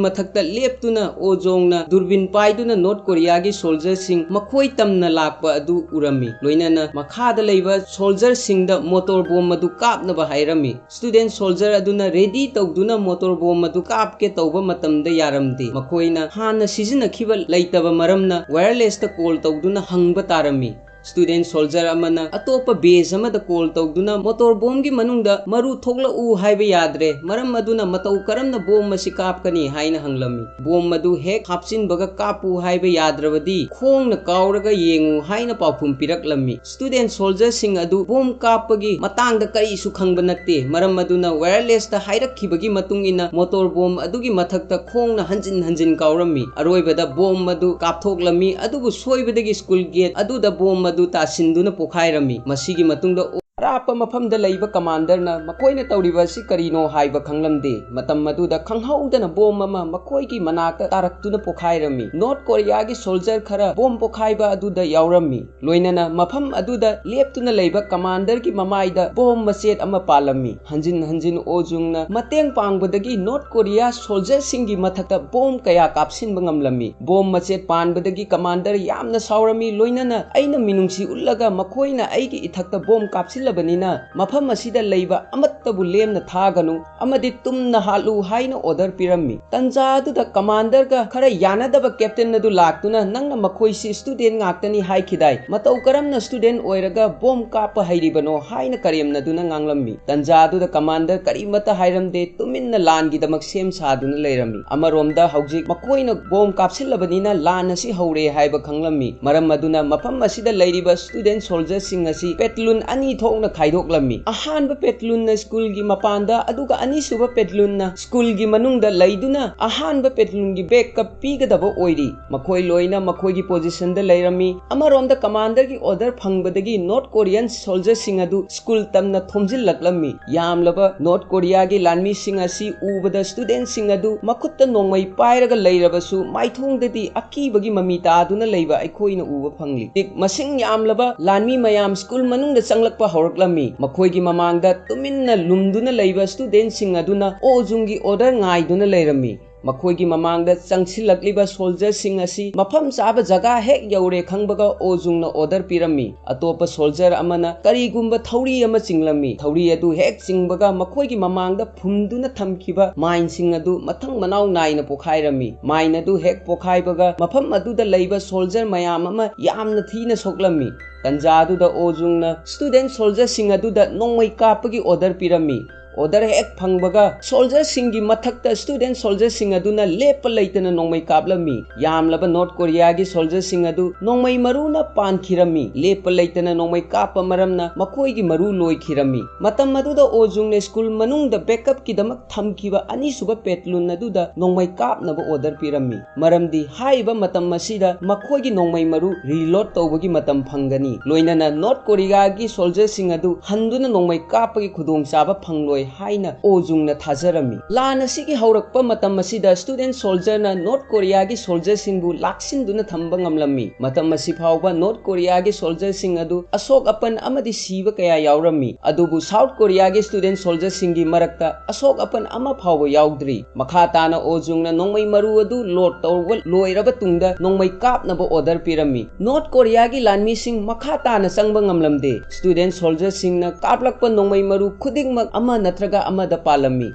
mathakta leptuna ojongna durbin paiduna north korea gi soldier sing makhoi tamna lakpa adu urami loinana makhada leiba soldier sing da motor bomb adu kapna ba hairami student soldier aduna ready tawduna motor bomb adu kapke tawba matamda yaramde makhoina hana sizina khiba leitaba maramna wireless ta call tawduna hangba tarami student soldier amana atopa base amada call tawduna motor bomb gi manungda maru thokla u haiba yadre maram aduna matau karamna bomb masi kapkani haina hanglami bomb madu hek hapsin baga kapu haiba yadrabadi khongna kawraga yengu haina pawphum piraklami student soldier sing adu bomb kapagi matangda kari su khangba natte maram aduna wireless ta hairakkhibagi matung ina motor bomb adugi mathakta khongna hanjin hanjin kawrami aroibada bomb madu kapthoklami adubu soibadagi school gate aduda bomb adu tasinduna pokhairami masigi matungda Rapa mafamda leiba commander na makoina tawriba si karino haiba khanglamde matam maduda khanghaudana bom ama makoi ki manaka taraktuna pokhairami North Korea gi soldier khara bom pokhaiba aduda yaurami loinana mafam aduda leptuna leiba commander ki mamaida bom machet ama palami hanjin ojungna mateng pangbadagi North Korea soldier singi mathakta bom kaya kapsin bangamlami bom machet panbadagi commander yamna saurami loinana aina minungsi ullaga makoina aigi ithakta bom kapsin banina mafam asida leiba amattabu lemna thaganu amadi tumna halu haina order pirami tanja adu da commander ga khara yanadaba captain nadu laktuna nangna makhoi si student ngaktani haikidai matau karamna student oiraga bom kapa hairibano haina karyamna duna nganglammi tanja adu da commander karimata hairamde tuminna lan gi damak sem saduna leirami amaromda haujik makoina bom kapsillabanina lan asi haure haiba khanglammi maram aduna mafam asida leiriba student soldiers sing asi petlun ani thong na khaidoklammi ahanba petlun na school gi mapanda aduga ani suba petlun na school gi manungda leiduna ahanba petlun gi backup pigadaba oiri makhoi loina makhoi gi position da leirami amaromda commander gi order phangbadagi North Korean soldier sing adu school tamna thomjil laklammi yamlaba North Korea gi lanmi sing asi ubada student sing adu makutta nongmai pairaga leirabasu maithongdadi akibagi mamita aduna leiba aikoina uba phangli tik masing yamlaba lanmi mayam school manungda changlakpa ꯍꯧꯔꯛꯂꯝꯃꯤ ꯃꯈꯣꯏꯒꯤ ꯃꯃꯥꯡꯗ ꯇꯨꯃꯤꯟꯅ ꯂꯨꯝꯗꯨꯅ ꯂꯩꯕ ꯁ꯭ꯇꯨꯗꯦꯟꯠꯁꯤꯡ ꯑꯗꯨꯅ ꯑꯣꯖꯨꯡꯒꯤ order ꯉꯥꯏꯗꯨꯅ ꯂꯩꯔꯝꯃꯤ ꯃꯈꯣꯏꯒꯤ ꯃꯃꯥꯡꯗ ꯆꯪꯁꯤꯜꯂꯛꯂꯤꯕ ꯁꯣꯜꯖꯔꯁꯤꯡ ꯑꯁꯤ ꯃꯐꯝ ꯆꯥꯕ ꯖꯒꯥ ꯍꯦꯛ ꯌꯧꯔꯦ ꯈꯪꯕꯒ ꯑꯣꯖꯨꯡꯅ ꯑꯣꯔꯗꯔ ꯄꯤꯔꯝꯃꯤ ꯑꯇꯣꯞꯄ ꯁꯣꯜꯖꯔ ꯑꯃꯅ ꯀꯔꯤꯒꯨꯝꯕ ꯊꯧꯔꯤ ꯑꯃ ꯆꯤꯡꯂꯝꯃꯤ ꯊꯧꯔꯤ ꯑꯗꯨ ꯍꯦꯛ ꯆꯤꯡꯕꯒ ꯃꯈꯣꯏꯒꯤ ꯃꯃꯥꯡꯗ ꯐꯨꯝꯗꯨꯅ ꯊꯝꯈꯤꯕ ꯃꯥꯏꯟꯁꯤꯡ ꯑꯗꯨ ꯃꯊꯪ ꯃꯅꯥꯎ ꯅꯥꯏꯅ ꯄꯣꯈꯥꯏꯔꯝꯃꯤ ꯃꯥꯏꯟ ꯑꯗꯨ ꯍꯦꯛ ꯄꯣꯈꯥꯏꯕꯒ ꯃꯐꯝ ꯑꯗꯨꯗ ꯂꯩꯕ ꯁꯣꯜꯖꯔ ꯃꯌꯥꯝ ꯑꯃ ꯌꯥꯝꯅ ꯊꯤꯅ ꯁꯣꯛꯂꯝꯃꯤ ꯇꯟꯖꯥ ꯑꯗꯨꯗ ꯑꯣꯖꯨꯡꯅ ꯁ꯭ꯇꯨꯗꯦꯟꯠ ꯁꯣꯜꯖꯔꯁꯤꯡ ꯑꯗꯨꯗ ꯅꯣꯡꯃꯩ ꯀꯥꯞꯄꯒꯤ ꯑꯣꯔꯗꯔ ꯄꯤꯔꯝꯃꯤ ꯑꯣꯔꯗꯔ ꯍꯦꯛ ꯐꯪꯕꯒ ꯁꯣꯜꯖꯔꯁꯤꯡꯒꯤ ꯃꯊꯛꯇ ꯁ꯭ꯇꯨꯗꯦꯟꯠ ꯁꯣꯜꯖꯔꯁꯤꯡ ꯑꯗꯨꯅ ꯂꯦꯞꯄ ꯂꯩꯇꯅ ꯅꯣꯡꯃꯩ ꯀꯥꯞꯂꯝꯃꯤ ꯌꯥꯝꯂꯕ ꯅꯣꯔꯊ ꯀꯣꯔꯤꯌꯥꯒꯤ ꯁꯣꯜꯖꯔꯁꯤꯡ ꯑꯗꯨ ꯅꯣꯡꯃꯩ ꯃꯔꯨꯅ ꯄꯥꯟꯈꯤꯔꯝꯃꯤ ꯂꯦꯞꯄ ꯂꯩꯇꯅ ꯅꯣꯡꯃꯩ ꯀꯥꯞꯄ ꯃꯔꯝꯅ ꯃꯈꯣꯏꯒꯤ ꯃꯔꯨ ꯂꯣꯏꯈꯤꯔꯝꯃꯤ ꯃꯇꯝ ꯑꯗꯨꯗ ꯑꯣꯖꯨꯡꯅ ꯁ꯭ꯀꯨꯜ ꯃꯅꯨꯡꯗ ꯕꯦꯛꯑꯞꯀꯤꯗꯃꯛ ꯊꯝꯈꯤꯕ ꯑꯅꯤꯁꯨꯕ ꯄꯦꯇ꯭ꯂꯨꯟ ꯑꯗꯨꯗ ꯅꯣꯡꯃꯩ ꯀꯥꯞꯅꯕ ꯑꯣꯔꯗꯔ ꯄꯤꯔꯝꯃꯤ ꯃꯔꯝꯗꯤ ꯍꯥꯏꯔꯤꯕ ꯃꯇꯝ ꯑꯁꯤꯗ ꯃꯈꯣꯏꯒꯤ ꯅꯣꯡꯃꯩ ꯃꯔꯨ ꯔꯤꯂꯣꯗ ꯇꯧꯕꯒꯤ ꯃꯇꯝ ꯐꯪꯒꯅꯤ ꯂꯣꯏꯅꯅ ꯅꯣꯔꯊ ꯀꯣꯔꯤꯌꯥꯒꯤ ꯁꯣꯜꯖꯔꯁꯤꯡ ꯑꯗꯨ ꯍꯟꯗꯨꯅ ꯅꯣꯡꯃꯩ ꯀꯥꯞꯄꯒꯤ ꯈꯨꯗꯣꯡꯆꯥꯕ ꯐꯪꯂꯣꯏ ꯍꯥꯏꯅ ꯑꯣꯖꯨꯡꯅ ꯊꯥꯖꯔꯝꯃꯤ ꯂꯥꯟ ꯑꯁꯤꯒꯤ ꯍꯧꯔꯛꯄ ꯃꯇꯝ ꯑꯁꯤꯗ ꯁ꯭ꯇꯨꯗꯦꯟꯠ ꯁꯣꯜꯖꯔꯅ ꯅꯣꯔꯊ ꯀꯣꯔꯤꯌꯥꯒꯤ ꯁꯣꯜꯖꯔꯁꯤꯡꯕꯨ ꯂꯥꯛꯁꯤꯟꯗꯨꯅ ꯊꯝꯕ ꯉꯝꯂꯝꯃꯤ ꯃꯇꯝ ꯑꯁꯤ ꯐꯥꯎꯕ ꯅꯣꯔꯊ ꯀꯣꯔꯤꯌꯥꯒꯤ ꯁꯣꯜꯖꯔꯁꯤꯡ ꯑꯗꯨ ꯑꯁꯣꯛ ꯑꯄꯟ ꯑꯃꯗꯤ ꯁꯤꯕ ꯀꯌꯥ ꯌꯥꯎꯔꯝꯃꯤ ꯑꯗꯨꯕꯨ ꯁꯥꯎꯊ ꯀꯣꯔꯤꯌꯥꯒꯤ ꯁ꯭ꯇꯨꯗꯦꯟꯠ ꯁꯣꯜꯖꯔꯁꯤꯡꯒꯤ ꯃꯔꯛꯇ ꯑꯁꯣꯛ ꯑꯄꯟ ꯑꯃ ꯐꯥꯎꯕ ꯌꯥꯎꯗ꯭ꯔꯤ ꯃꯈꯥ ꯇꯥꯅ ꯑꯣꯖꯨꯡꯅ ꯅꯣꯡꯃꯩ ꯃꯔꯨ ꯑꯗꯨ ꯂꯣꯗ ꯇꯧꯕ ꯂꯣꯏꯔꯕ ꯇꯨꯡꯗ ꯅꯣꯡꯃꯩ ꯀꯥꯞꯅꯕ ꯑꯣꯔꯗꯔ ꯄꯤꯔꯝꯃꯤ ꯅꯣꯔꯊ ꯀꯣꯔꯤꯌꯥꯒꯤ ꯂꯥꯟꯃꯤꯁꯤꯡ ꯃꯈꯥ ꯇꯥꯅ ꯆꯪꯕ ꯉꯝꯂꯝꯗꯦ ꯁ꯭ꯇꯨꯗꯦꯟꯠ ꯁꯣꯜꯖꯔꯁꯤꯡꯅ ꯀꯥꯞꯂꯛꯄ ꯅꯣꯡꯃꯩ ꯃꯔꯨ ꯈꯨꯗꯤꯡꯃꯛ ꯑꯃ ꯅꯠꯇ꯭ꯔꯒ ꯑꯃꯗ ꯄꯥꯜꯂꯝꯃꯤ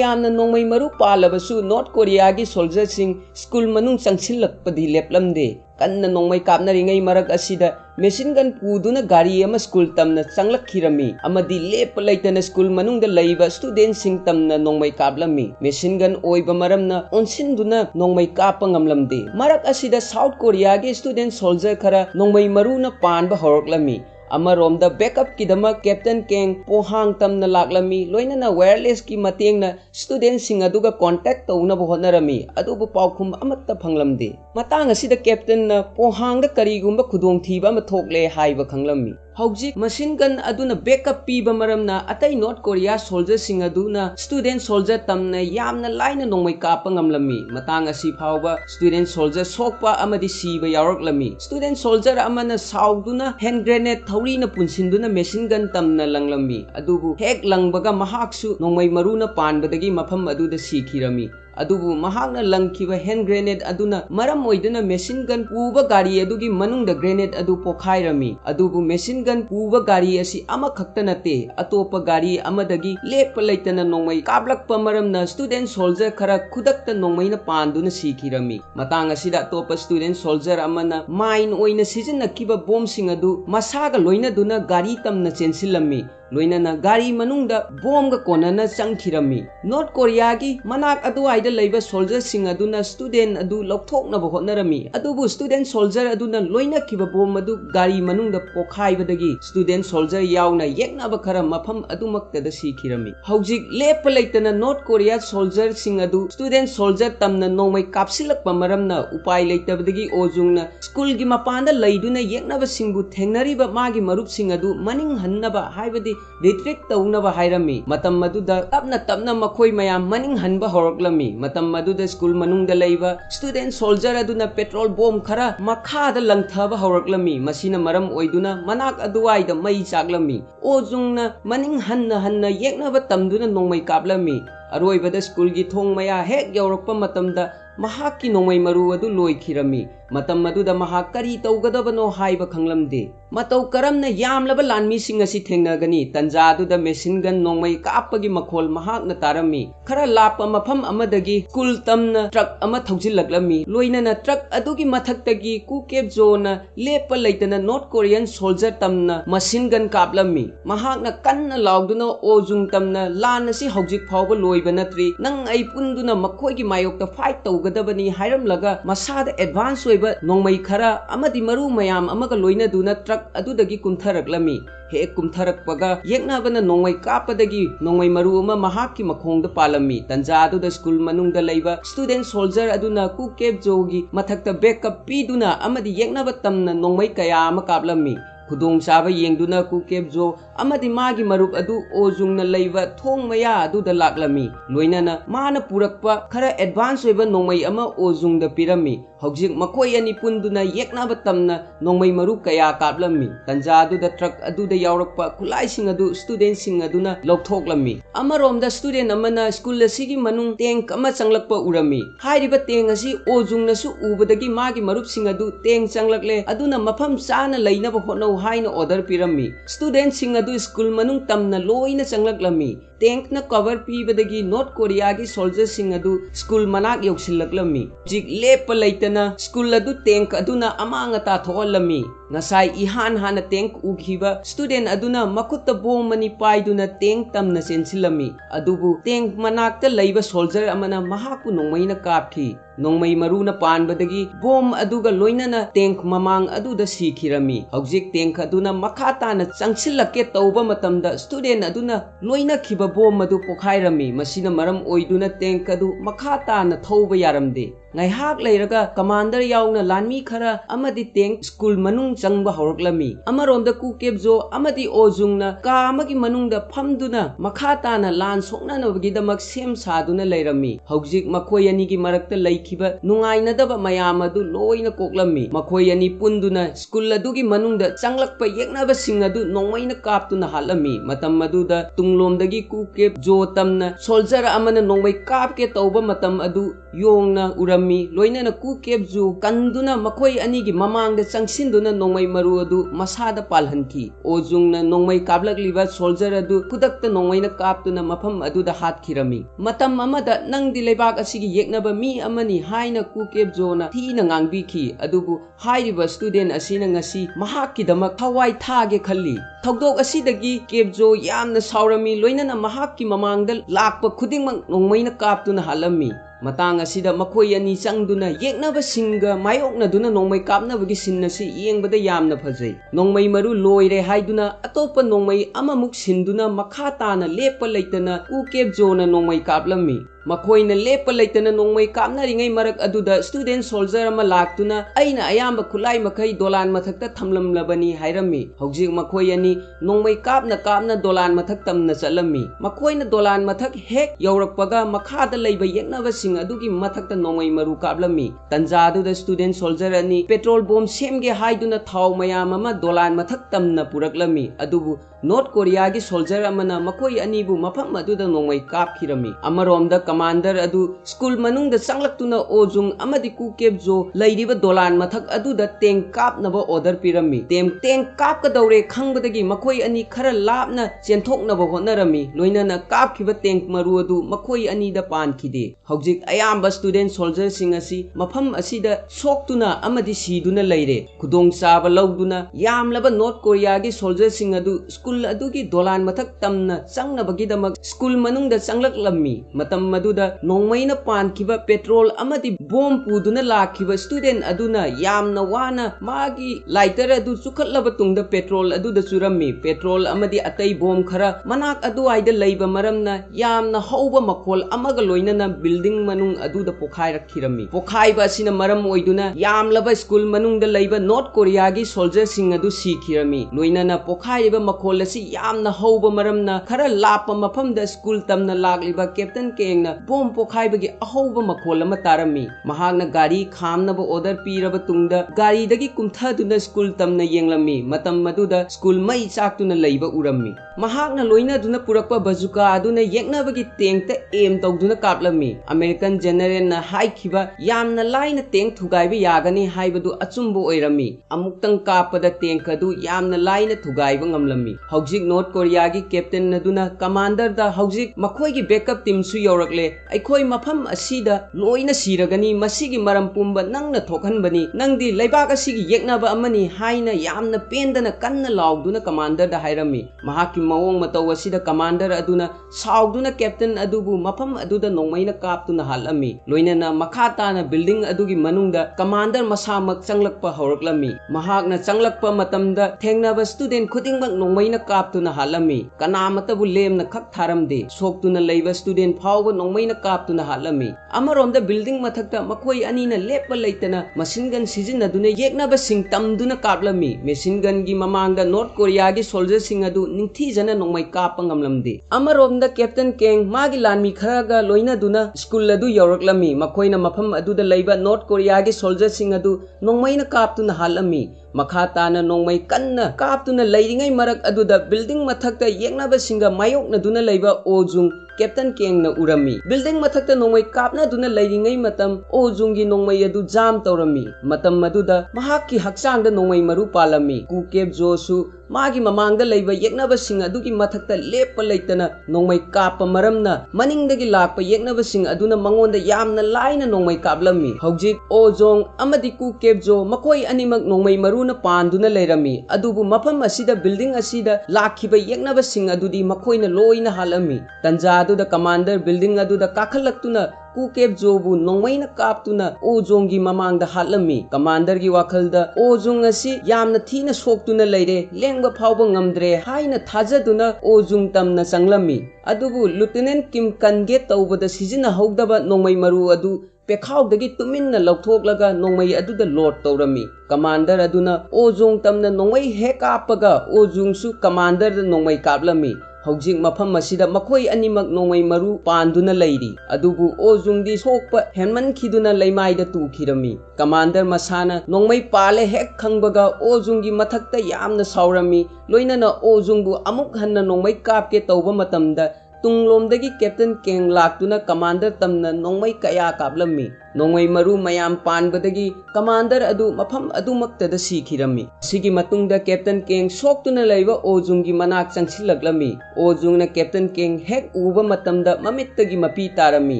ꯌꯥꯝꯅ ꯅꯣꯡꯃꯩ ꯃꯔꯨ ꯄꯥꯜꯂꯕꯁꯨ ꯅꯣꯔꯊ ꯀꯣꯔꯤꯌꯥꯒꯤ ꯁꯣꯜꯖꯔꯁꯤꯡ ꯁ꯭ꯀꯨꯜ ꯃꯅꯨꯡ ꯆꯪꯁꯤꯜꯂꯛꯄꯗꯤ ꯂꯦꯞꯂꯝꯗꯦ ꯀꯟꯅ ꯅꯣꯡꯃꯩ ꯀꯥꯞꯅꯔꯤꯉꯩ ꯃꯔꯛ ꯑꯁꯤꯗ ꯃꯦꯁꯤꯟ ꯒꯟ ꯄꯨꯗꯨꯅ ꯒꯥꯔꯤ ꯑꯃ ꯁ꯭ꯀꯨꯜ ꯇꯝꯅ ꯆꯪꯂꯛꯈꯤꯔꯝꯃꯤ ꯑꯃꯗꯤ ꯂꯦꯞꯄ ꯂꯩꯇꯅ ꯁ꯭ꯀꯨꯜ ꯃꯅꯨꯡꯗ ꯂꯩꯕ ꯁ꯭ꯇꯨꯗꯦꯟꯠꯁꯤꯡ ꯇꯝꯅ ꯅꯣꯡꯃꯩ ꯀꯥꯞꯂꯝꯃꯤ ꯃꯦꯁꯤꯟ ꯒꯟ ꯑꯣꯏꯕ ꯃꯔꯝꯅ ꯑꯣꯟꯁꯤꯟꯗꯨꯅ ꯅꯣꯡꯃꯩ ꯀꯥꯞꯄ ꯉꯝꯂꯝꯗꯦ ꯃꯔꯛ ꯑꯁꯤꯗ ꯁꯥꯎꯊ ꯀꯣꯔꯤꯌꯥꯒꯤ ꯁ꯭ꯇꯨꯗꯦꯟꯠ ꯁꯣꯜꯖꯔ ꯈꯔ ꯅꯣꯡꯃꯩ ꯃꯔꯨꯅ ꯄꯥꯟꯕ ꯍꯧꯔꯛꯂꯝꯃꯤ ꯑꯃꯔꯣꯝꯗ ꯕꯦꯛꯑꯞꯀꯤꯗꯃꯛ ꯀꯦꯞꯇꯦꯟ ꯀꯦꯡ ꯄꯣꯍꯥꯡ ꯇꯝꯅ ꯂꯥꯛꯂꯝꯃꯤ ꯂꯣꯏꯅꯅ ꯋꯥꯌꯔꯂꯦꯁꯀꯤ ꯃꯇꯦꯡꯅ ꯁ꯭ꯇꯨꯗꯦꯟꯠꯁꯤꯡ ꯑꯗꯨꯒ ꯀꯣꯟꯇꯦꯛ ꯇꯧꯅꯕ ꯍꯣꯠꯅꯔꯝꯃꯤ ꯑꯗꯨꯕꯨ ꯄꯥꯎꯈꯨꯝ ꯑꯃꯠꯇ ꯐꯪꯂꯝꯗꯦ ꯃꯇꯥꯡ ꯑꯁꯤꯗ ꯀꯦꯞꯇꯦꯟꯅ ꯄꯣꯍꯥꯡꯗ ꯀꯔꯤꯒꯨꯝꯕ ꯈꯨꯗꯣꯡꯊꯤꯕ ꯑꯃ ꯊꯣꯛꯂꯦ ꯍꯥꯏꯕ ꯈꯪꯂꯝꯃꯤ ꯍꯧꯖꯤꯛ ꯃꯁꯤꯟ ꯒꯟ ꯑꯗꯨꯅ ꯕꯦꯛꯑꯞ ꯄꯤꯕ ꯃꯔꯝꯅ ꯑꯇꯩ ꯅꯣꯔꯊ ꯀꯣꯔꯤꯌꯥ ꯁꯣꯜꯖꯔꯁꯤꯡ ꯑꯗꯨꯅ ꯁ꯭ꯇꯨꯗꯦꯟꯠ ꯁꯣꯜꯖꯔ ꯇꯝꯅ ꯌꯥꯝꯅ लाइना नोंमै कापा ngamlammi matang asi phawba student soldier sokpa amadi siba yauroklammi student soldier amana sauduna hand grenade thaurina punsinduna machine gun tamna langlammi adubu hek langbaga mahaksu nongmai maruna panbadagi mafam aduda sikhirami adubu mahakna langkiba hand grenade aduna maram oiduna machine gun puba gari adugi manungda grenade adu pokhairami adubu machine gun puba gari asi ama khakta nate atopa gari amadagi lekpa leitana nongmai kablakpa maramna student soldier khara khudakta nongmaina panduna sikhirami matang asida atopa student soldier amana mine oina sizinnakiba bomb sing adu masaga loina duna gari tamna chensilami loinana gari manungda bomb ga konana changkhirami north korea gi manak aduaida leiba soldier sing aduna student adu lokthokna ba hotnarami adubu student soldier aduna loina kiba bomb adu gari manungda pokhaibadagi student soldier yauna yekna ba khara mafam adumakta da sikhirami hojik lep leitana north korea soldier sing adu student soldier tamna nomai kapsilak pa maramna upai leitabadagi ojungna school gi mapanda leiduna yekna ba singbu thengnari ba magi marup sing adu maning hanna ba haibadi retreat taunaba hairami matam maduda tapna makhoi mayam maning hanba horoklami matam maduda school manungda leiba student soldier aduna petrol bomb khara makhada langthaba horoklami masina maram oiduna manak aduwaida mai chaklami ojungna maning hanna yeknaba tamduna nongmai kaplami aroibada school gi thong maya hek yaurokpa matamda mahakki nongmai maru adu loikhirami matam maduda mahak kari taugadabano haiba khanglamde matau karamna yamlaba lanmi sing asi thengnagani tanja aduda machine gun nongmai kappagi makhol mahakna tarami khara lapa mafam amadagi kul tamna truck ama thaujillaklami loinana truck adugi mathaktagi kukep zona lepa leitana north korean soldier tamna machine gun kaplami mahakna kanna lauduna ojung tamna lan asi hojik phawba loiba natri nang ai punduna makhoigi mayokta fight taugadabani hairamlaga masada advance oiba nongmai khara amadi maru mayam amaga loina duna truck adudagi kumtharaklami he kumtharakpaga yeknabana nongmai kapadagi nongmai maru ama mahakki makhongda palami tanja aduda school manungda leiba student soldier aduna ku kep jogi mathakta backup piduna amadi yeknaba tamna nongmai kaya ama kaplami khudong chaba yengduna ku kep jo amadi magi marup adu ojungna leiba thong maya aduda laklami loinana mana purakpa khara advance oiba nongmai ama ojungda pirami hojik makoi ani punduna yeknaba tamna nongmai marup kaya kaplami tanja aduda truck aduda yaurakpa khulai sing adu student sing aduna lokthoklammi amaromda student amana school asigi manung tank ama changlakpa urami hairiba tank asi ojungna su ubadagi magi marup sing adu tank changlakle aduna mafam chana leinaba honau haina order pirami student sing adu school manung tamna loina changlaklammi tank na cover pibadagi North Korea gi soldiers sing adu school manak yoksilaklammi jik lepa leitana school adu tank aduna amanga ta thokolami ngasai ihan hana tank ukhiba student aduna makutta bom mani paiduna tank tamna sensilami adubu tank manakta leiba soldier amana mahaku nongmaina kapthi nongmai maruna panbadagi bom aduga loinana tank mamang aduda sikhirami hojik tank aduna makhata na changsilake tauba matamda student aduna loina khiba bom adu pokhairami masina maram oiduna tank adu makhata na thauba yaramde ngaihak leiraga commander yauna lanmi khara amadi tank school manung changba horoklami amaronda ku kebjo amadi ojungna ka amagi manungda phamduna makhata na lan sokna nobagi damak sem saduna leirami hojik makhoi ani gi marakta leikhiba nungaina daba mayam adu loina koklami makhoi ani punduna school adugi manungda changlakpa yeknaba sing adu nongmaina kaptuna halami matam aduda tunglomdagi ku kebjo tamna soldier amana nongmai kapke tauba matam adu yongna urami loinana ku kebju kanduna makhoi ani gi mamangda changsinduna nongmai maru adu masada palhanki ojungna nongmai kablakliba soldier adu kudakta nongmaina kaptuna mafam aduda hatkirami matam amada nangdi leibak asigi yeknaba mi amani haina ku kebjona thina ngangbiki adubu hairiba student asina ngasi mahakki damak thawai thage khalli thogdok asidagi kebjo yamna saurami loinana mahakki mamangda lakpa khudingmak nongmaina kaptuna halami matang asida makhoi ani changduna yeknaba singa mayoknaduna nongmai kapnabagi sinnasi yengbada yamna phajai nongmai maru loire haiduna atopa nongmai amamuk sinduna makhatana lepa leitana ku kebjona nongmai kaplami makoina lepa leitana nongmai kapna ringai marak aduda student soldier ama laktuna aina ayamba khulai makai dolan mathakta thamlamlabani hairami hojik makoi ani nongmai kapna dolan mathak tamna chalami makoina dolan mathak hek yaurakpaga makhada leiba yeknaba sing adugi mathakta nongmai maru kaplami tanja aduda student soldier ani petrol bomb semge haiduna thau mayam ama dolan mathak tamna puraklami adubu North Korea gi soldier amana makoi ani bu mafam aduda nongmai kapkhirami amaromda commander adu school manungda changlaktuna ojung amadi ku kebjo leiriba dolan mathak aduda tank kapnaba order pirami tank kap ka daure khangbadagi makoi ani khara lapna chenthoknaba honarami loinana kapkhiba tank maru adu makoi ani da pankhide hojik ayamba student soldier sing asi mafam asida soktuna amadi siduna leire khudong chaba lauduna yamlaba North Korea gi soldier sing adu school adugi dolan mathak tamna changnabagi damak school manungda changlaklammi matam maduda nongmaina pankhiba petrol amadi bomb puduna lakhiba student aduna yamna wana magi lighter adu chukhatlaba tungda petrol aduda churammi petrol amadi atai bomb khara manak adu aida leiba maramna yamna hauba makhol amaga loinana building manung aduda pokhai rakhirami pokhai ba sina maram oiduna yamlaba school manungda leiba North Korea gi soldier sing adu sikhirami loinana pokhai ba makhol asi yamna hauba maramna khara lapa mafamda school tamna lagliba captain kengna bom pokhaibagi ahauba makhol ama tarami mahagna gari khamnaba order piraba tungda gari dagi kumthaduna school tamna yenglami matam maduda school mai chaktuna leiba urami mahagna loina duna purakpa bazuka aduna yeknabagi tankta aim tawduna kaplami American general na haikhiba yamna laina tank thugaiba yagani haibadu achumbo oirami amuktang kapada tank adu yamna laina thugaiba ngamlami hojik North Korea gi captain naduna commander da hojik makhoi gi backup team su yorakle aikoi mafam asida loina siragani masigi maram pumba nangna thokhanbani nangdi leibak asigi yeknaba amani haina yamna pendana kanna lauduna commander da hairami mahaki mawong mataw asida commander aduna sauduna captain adubu mafam aduda nongmaina kaptuna halami loinana makhatana building adugi manungda commander masamak changlakpa horoklami mahakna changlakpa matamda thengnaba student khudingmak nongmaina काप्तुना हालमी कनामतबु लेमना खक थारमदे सोक्तुना लेबा student फावबा नोंमैना काप्तुना हालमी अमरोमदा बिल्डिंग मथक्ता मखोई अनीना लेपा लेतना मशीन गन सिजिन्नदुना येक्नबा सिंग तमदुना काप्लमी मशीन गन गी ममांगदा नॉर्थ कोरिया गी सोल्जर सिंग अदु निंगथीजना नोंमै कापा ngamlamde अमरोमदा कैप्टन केंग मागी लानमी खरागा लोइनादुना स्कूल अदु यौरक्लमी मखोइना मफम अदुदा लेबा नॉर्थ कोरिया गी सोल्जर सिंग अदु नोंमैना काप्तुना हालमी मखा ताना नोंमै कन्ना काप्तुना लैरिङै मरक अदुदा बिल्डिंग मथक्ता येक्नबा सिंगा मायोक्नदुना लेबा ओजुंग कैप्टन केंग न उरमी बिल्डिंग मथक्ता नोंमै कापनादुना लैरिङै मतम ओजुंगी नोंमै अदु जाम तौरमी मतम मदुदा महाकी हक्चांगदा नोंमै मरु पालमी कुकेब जोसु मागी ममांगदा लेबा येक्नबा सिंग अदुगी मथक्ता लेपा लेतना नोंमै कापा मरमना मनिंगदगी लाकपा येक्नबा सिंग अदुना मंगोंदा यामना लाइना नोंमै कापलमी हौजिक ओजोंग अमदि कुकेब जो मखोई अनिमक नोंमै मरुना पांदुना लेरमी अदुबु मफम असिदा बिल्डिंग असिदा लाखिबा येक्नबा सिंग अदुदी मखोइना लोइना हालमी तंजा अदुदा कमांडर बिल्डिंग अदुदा काखलक्तुना कुकेब जोबु नोंमैना काप्तुना ओजोंगी ममांगदा हालमी कमांडर गी वाखलदा ओजुंग असि यामना थीना सोक्तुना लेरे लेंगबा फावबा ngamdre हाइना थाजदुना ओजुंग तमना चंगलमी अदुबु लुटेनेंट किम कनगे तौबदा सिजिना हौदबा नोंमै मरु अदु पेखाउदगी तुमिन्ना लौथोक्लगा नोंमै अदुदा लोड तौरमी कमांडर अदुना ओजुंग तमना नोंमै हे कापगा ओजुंगसु कमांडर नोंमै कापलमी हौजिक मफम असिदा मखोई अनिमक नोंमै मरु पांदुना लैरी अदुबु ओजुंगदी सोकपा हेनमनखिदुना लैमाइदा तुखिरमी कमांडर मसाना नोंमै पाले हेक खंगबगा ओजुंगी मथक्ता यामना सावरमी लोइनना ओजुंगबु अमुक हन्ना नोंमै कापके तौबा मतमदा तुंगलोमदगी कैप्टन केंग लाक्तुना कमांडर तमना नोंमै कया कापलमी नोंमै मरु मयाम पानबदगी कमांडर अदु मफम अदुमक्तदा सिखिरमी सिगी मतुंगदा कैप्टन केंग सोक्तुना लैबा ओजुंगी मनाक चंगसिलक्लमी ओजुंगना कैप्टन केंग हेक उबा मतमदा ममित्तगी मपी तारमी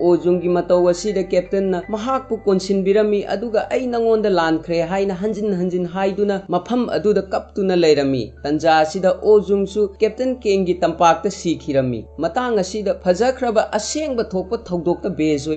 ओजुंगी मतौ असिदा कैप्टनना महाकपु कोनसिनबिरमी अदुगा ऐ नंगोंदा लानख्रे हाइना हंजिन हंजिन हाइदुना मफम अदुदा कपतुना लैरमी तंजा असिदा ओजुंगसु कैप्टन केंगी तंपाकता सिखिरमी मतंग असिदा फजख्रबा असेंगबा थोकपा थौदोक्ता बेज